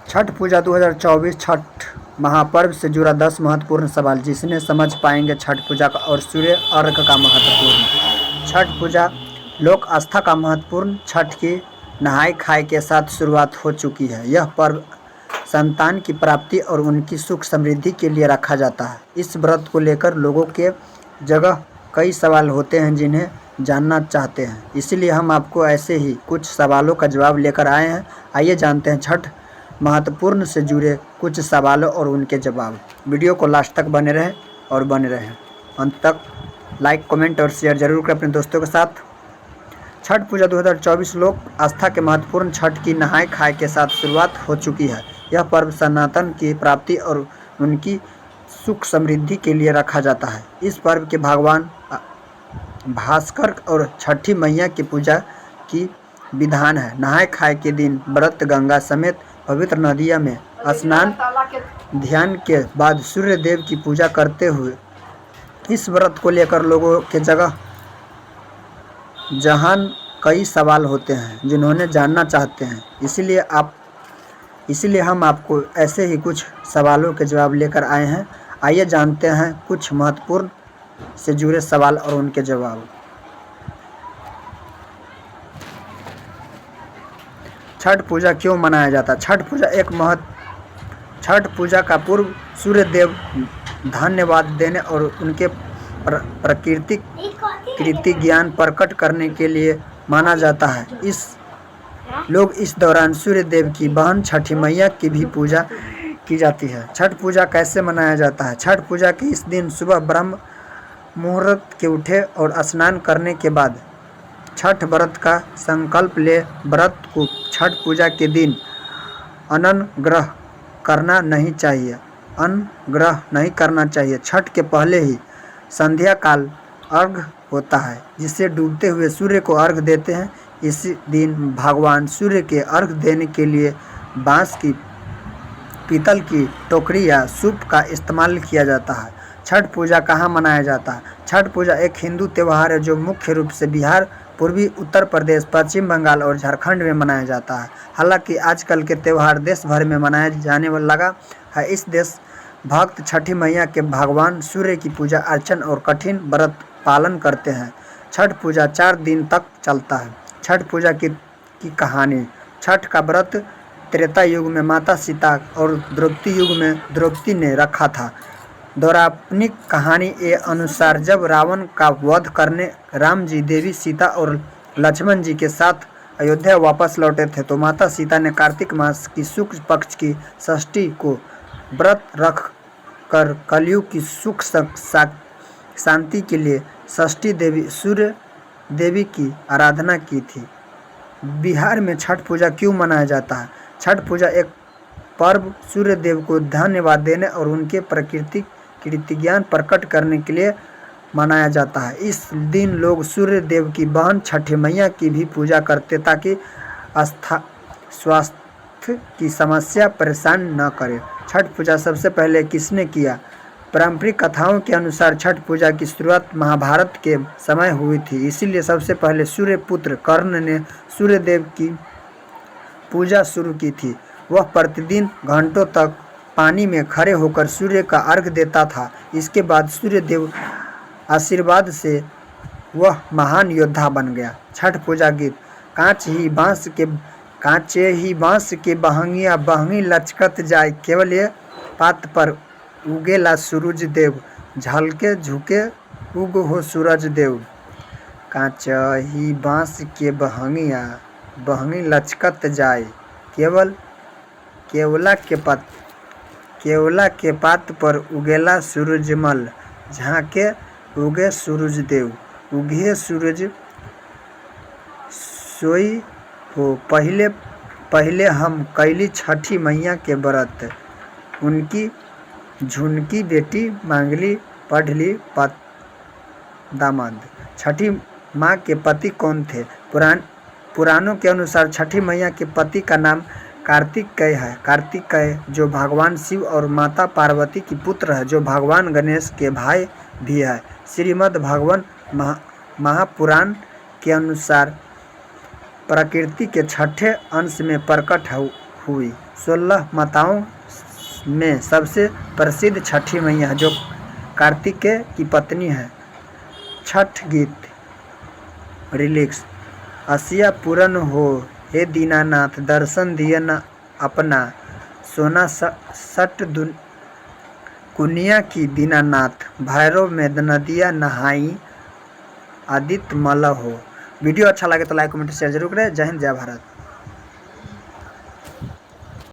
छठ पूजा 2024 छठ महापर्व से जुड़ा 10 महत्वपूर्ण सवाल जिसने समझ पाएंगे छठ पूजा का और सूर्य अर्घ का महत्वपूर्ण। छठ पूजा लोक आस्था का महत्वपूर्ण। छठ की नहाय खाए के साथ शुरुआत हो चुकी है। यह पर्व संतान की प्राप्ति और उनकी सुख समृद्धि के लिए रखा जाता है। इस व्रत को लेकर लोगों के जगह कई सवाल होते हैं जिन्हें जानना चाहते हैं, इसलिए हम आपको ऐसे ही कुछ सवालों का जवाब लेकर आए हैं। आइए जानते हैं छठ महत्वपूर्ण से जुड़े कुछ सवालों और उनके जवाब। वीडियो को लास्ट तक बने रहें अंत तक। लाइक, कमेंट और शेयर जरूर करें अपने दोस्तों के साथ। छठ पूजा 2024 लोक आस्था के महत्वपूर्ण। छठ की नहाय खाए के साथ शुरुआत हो चुकी है। यह पर्व सनातन की प्राप्ति और उनकी सुख समृद्धि के लिए रखा जाता है। इस पर्व के भगवान भास्कर और छठी मैया की पूजा की विधान है। नहाय खाए के दिन व्रत गंगा समेत पवित्र नदियों में स्नान ध्यान के बाद सूर्य देव की पूजा करते हुए इस व्रत को लेकर लोगों के जगह जहान कई सवाल होते हैं जिन्होंने जानना चाहते हैं, इसलिए हम आपको ऐसे ही कुछ सवालों के जवाब लेकर आए हैं। आइए जानते हैं कुछ महत्वपूर्ण से जुड़े सवाल और उनके जवाब। छठ पूजा क्यों मनाया जाता है? छठ पूजा का पूर्व सूर्य देव धन्यवाद देने और उनके प्राकृतिक कृति ज्ञान प्रकट करने के लिए माना जाता है। लोग इस दौरान सूर्य देव की बहन छठी मैया की भी पूजा की जाती है। छठ पूजा कैसे मनाया जाता है? छठ पूजा के इस दिन सुबह ब्रह्म मुहूर्त के उठे और स्नान करने के बाद छठ व्रत का संकल्प ले। व्रत को छठ पूजा के दिन अन्न ग्रहण नहीं करना चाहिए। छठ के पहले ही संध्या काल अर्घ होता है जिसे डूबते हुए सूर्य को अर्घ देते हैं। इसी दिन भगवान सूर्य के अर्घ देने के लिए बांस की पीतल की टोकरी या सूप का इस्तेमाल किया जाता है। छठ पूजा कहाँ मनाया जाता है? छठ पूजा एक हिंदू त्यौहार है जो मुख्य रूप से बिहार, पूर्वी उत्तर प्रदेश, पश्चिम बंगाल और झारखंड में मनाया जाता है। हालांकि आजकल के त्यौहार देश भर में मनाया जाने लगा है। इस देश भक्त छठी मैया के भगवान सूर्य की पूजा अर्चना और कठिन व्रत पालन करते हैं। छठ पूजा 4 दिन तक चलता है। छठ पूजा की कहानी। छठ का व्रत त्रेता युग में माता सीता और द्रौपदी युग में द्रौपदी ने रखा था। पौराणिक कहानी के अनुसार जब रावण का वध करने राम जी, देवी सीता और लक्ष्मण जी के साथ अयोध्या वापस लौटे थे तो माता सीता ने कार्तिक मास की शुक्ल पक्ष की षष्ठी को व्रत रख कर कलयुग की सुख शांति के लिए षष्ठी देवी सूर्य देवी की आराधना की थी। बिहार में छठ पूजा क्यों मनाया जाता है? छठ पूजा एक पर्व सूर्य देव को धन्यवाद देने और उनके प्राकृतिक कृति ज्ञान प्रकट करने के लिए मनाया जाता है। इस दिन लोग सूर्य देव की बहन छठी मैया की भी पूजा करते ताकि स्वास्थ्य की समस्या परेशान न करे। छठ पूजा सबसे पहले किसने किया? पारंपरिक कथाओं के अनुसार छठ पूजा की शुरुआत महाभारत के समय हुई थी, इसीलिए सबसे पहले सूर्य पुत्र कर्ण ने सूर्य देव की पूजा शुरू की थी। वह प्रतिदिन घंटों तक पानी में खड़े होकर सूर्य का अर्घ देता था। इसके बाद सूर्य देव आशीर्वाद से वह महान योद्धा बन गया। छठ पूजा गीत। कांचे ही बांस के बहंगिया बहंगी लचकत जाए, केवल ये पात पर उगेला सूरज देव, झलके झुके उग हो सूरज देव। कांचे ही बांस के बहंगिया बहंगी लचकत जाए, केवला के पात पर उगेला सूरजमल, झांके उगे सूरज देव। उगे सूरज सोई हो पहले हम कैली छठी मैया के व्रत, उनकी झुनकी बेटी मांगली पढ़ली दामाद। छठी माँ के पति कौन थे? पुराणों के अनुसार छठी मैया के पति का नाम कार्तिकेय है। कार्तिकेय जो भगवान शिव और माता पार्वती की पुत्र है, जो भगवान गणेश के भाई भी है। श्रीमद् भगवान महापुराण के अनुसार प्रकृति के छठे अंश में प्रकट हुई। 16 माताओं में सबसे प्रसिद्ध छठी मैया जो कार्तिकेय की पत्नी है। छठ गीत रिलिक्स। असिया पूरन हो हे दीनानाथ, दर्शन दिए न अपना, सोना सट कुनिया की दीनानाथ, भैरव में नदिया नहाई, आदित्य मल हो। वीडियो अच्छा लगे तो लाइक कमेंट शेयर जरूर करें। जय हिंद, जय भारत।